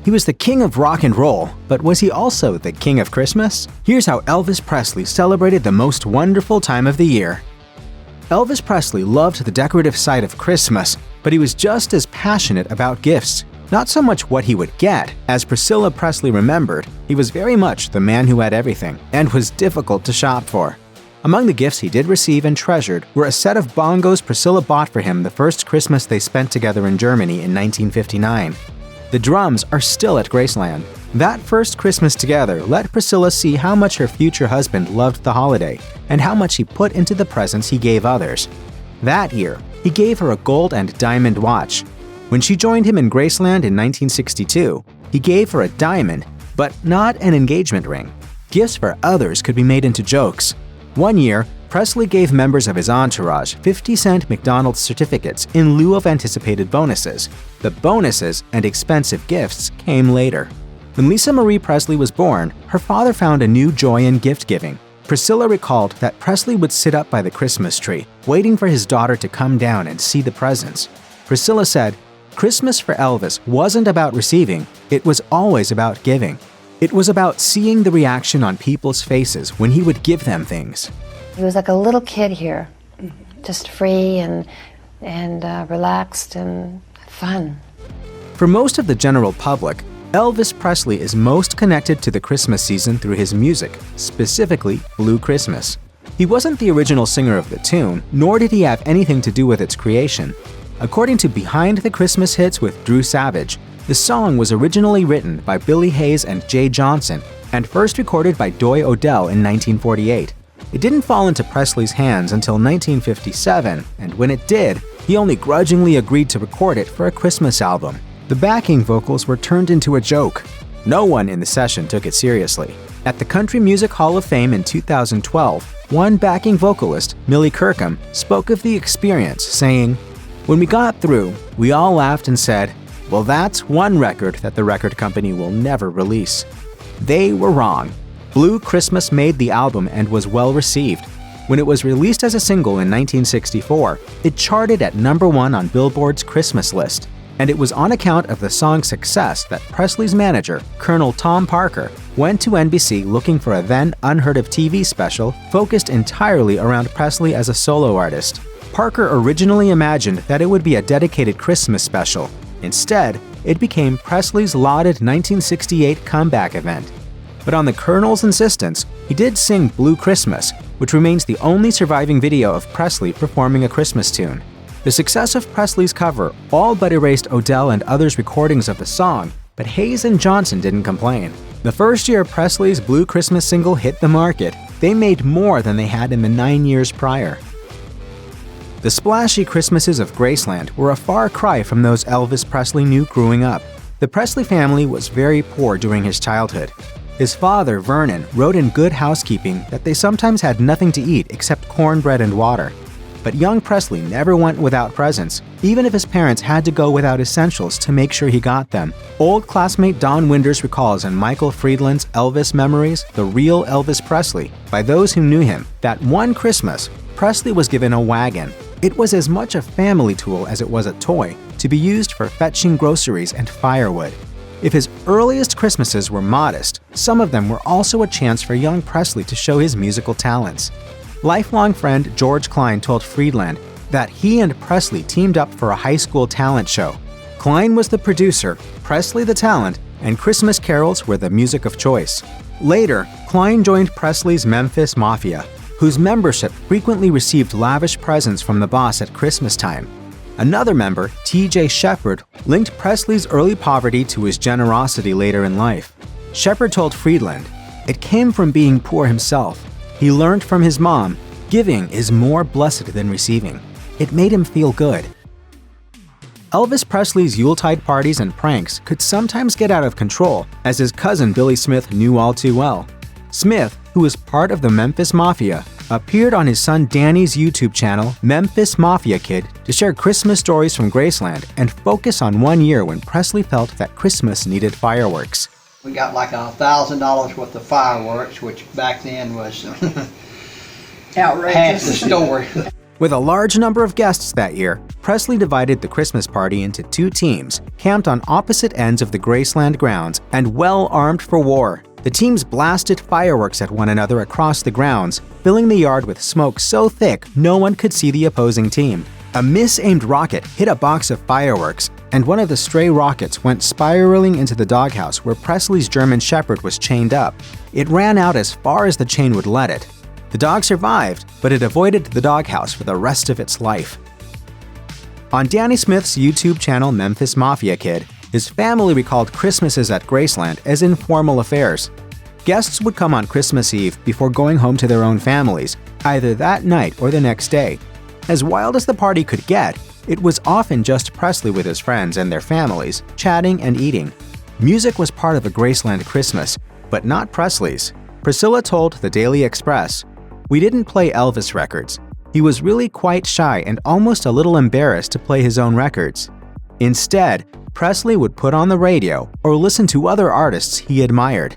He was the king of rock and roll, but was he also the king of Christmas? Here's how Elvis Presley celebrated the most wonderful time of the year. Elvis Presley loved the decorative side of Christmas, but he was just as passionate about gifts. Not so much what he would get. As Priscilla Presley remembered, he was very much the man who had everything, and was difficult to shop for. Among the gifts he did receive and treasured were a set of bongos Priscilla bought for him the first Christmas they spent together in Germany in 1959. The drums are still at Graceland. That first Christmas together let Priscilla see how much her future husband loved the holiday, and how much he put into the presents he gave others. That year, he gave her a gold and diamond watch. When she joined him in Graceland in 1962, he gave her a diamond, but not an engagement ring. Gifts for others could be made into jokes. One year, Presley gave members of his entourage 50-cent McDonald's certificates in lieu of anticipated bonuses. The bonuses and expensive gifts came later. When Lisa Marie Presley was born, her father found a new joy in gift-giving. Priscilla recalled that Presley would sit up by the Christmas tree, waiting for his daughter to come down and see the presents. Priscilla said, "Christmas for Elvis wasn't about receiving, it was always about giving. It was about seeing the reaction on people's faces when he would give them things." He was like a little kid here, just free and relaxed and fun. For most of the general public, Elvis Presley is most connected to the Christmas season through his music, specifically Blue Christmas. He wasn't the original singer of the tune, nor did he have anything to do with its creation. According to Behind the Christmas Hits with Drew Savage, the song was originally written by Billy Hayes and Jay Johnson and first recorded by Doy Odell in 1948. It didn't fall into Presley's hands until 1957, and when it did, he only grudgingly agreed to record it for a Christmas album. The backing vocals were turned into a joke. No one in the session took it seriously. At the Country Music Hall of Fame in 2012, one backing vocalist, Millie Kirkham, spoke of the experience, saying, "When we got through, we all laughed and said, 'Well, that's one record that the record company will never release.' They were wrong. Blue Christmas made the album and was well received. When it was released as a single in 1964, it charted at #1 on Billboard's Christmas list. And it was on account of the song's success that Presley's manager, Colonel Tom Parker, went to NBC looking for a then unheard-of TV special focused entirely around Presley as a solo artist. Parker originally imagined that it would be a dedicated Christmas special. Instead, it became Presley's lauded 1968 comeback event. But on the Colonel's insistence, he did sing Blue Christmas, which remains the only surviving video of Presley performing a Christmas tune. The success of Presley's cover all but erased Odell and others' recordings of the song, but Hayes and Johnson didn't complain. The first year Presley's Blue Christmas single hit the market, they made more than they had in the 9 years prior. The splashy Christmases of Graceland were a far cry from those Elvis Presley knew growing up. The Presley family was very poor during his childhood. His father, Vernon, wrote in Good Housekeeping that they sometimes had nothing to eat except cornbread and water. But young Presley never went without presents, even if his parents had to go without essentials to make sure he got them. Old classmate Don Winders recalls in Michael Friedland's Elvis Memories, The Real Elvis Presley, by those who knew him, that one Christmas, Presley was given a wagon. It was as much a family tool as it was a toy, to be used for fetching groceries and firewood. If his earliest Christmases were modest, some of them were also a chance for young Presley to show his musical talents. Lifelong friend George Klein told Friedland that he and Presley teamed up for a high school talent show. Klein was the producer, Presley the talent, and Christmas carols were the music of choice. Later, Klein joined Presley's Memphis Mafia, whose membership frequently received lavish presents from the boss at Christmas time. Another member, T.J. Shepard, linked Presley's early poverty to his generosity later in life. Shepard told Friedland, "It came from being poor himself. He learned from his mom, giving is more blessed than receiving. It made him feel good." Elvis Presley's Yuletide parties and pranks could sometimes get out of control, as his cousin Billy Smith knew all too well. Smith, who was part of the Memphis Mafia, appeared on his son Danny's YouTube channel, Memphis Mafia Kid, to share Christmas stories from Graceland and focus on one year when Presley felt that Christmas needed fireworks. We got like $1,000 worth of fireworks, which back then was outrageous. half the store. With a large number of guests that year, Presley divided the Christmas party into two teams, camped on opposite ends of the Graceland grounds and well armed for war. The teams blasted fireworks at one another across the grounds, filling the yard with smoke so thick no one could see the opposing team. A misaimed rocket hit a box of fireworks, and one of the stray rockets went spiraling into the doghouse where Presley's German Shepherd was chained up. It ran out as far as the chain would let it. The dog survived, but it avoided the doghouse for the rest of its life. On Danny Smith's YouTube channel Memphis Mafia Kid, his family recalled Christmases at Graceland as informal affairs. Guests would come on Christmas Eve before going home to their own families, either that night or the next day. As wild as the party could get, it was often just Presley with his friends and their families, chatting and eating. Music was part of a Graceland Christmas, but not Presley's. Priscilla told the Daily Express, "We didn't play Elvis records. He was really quite shy and almost a little embarrassed to play his own records. Instead, Presley would put on the radio or listen to other artists he admired.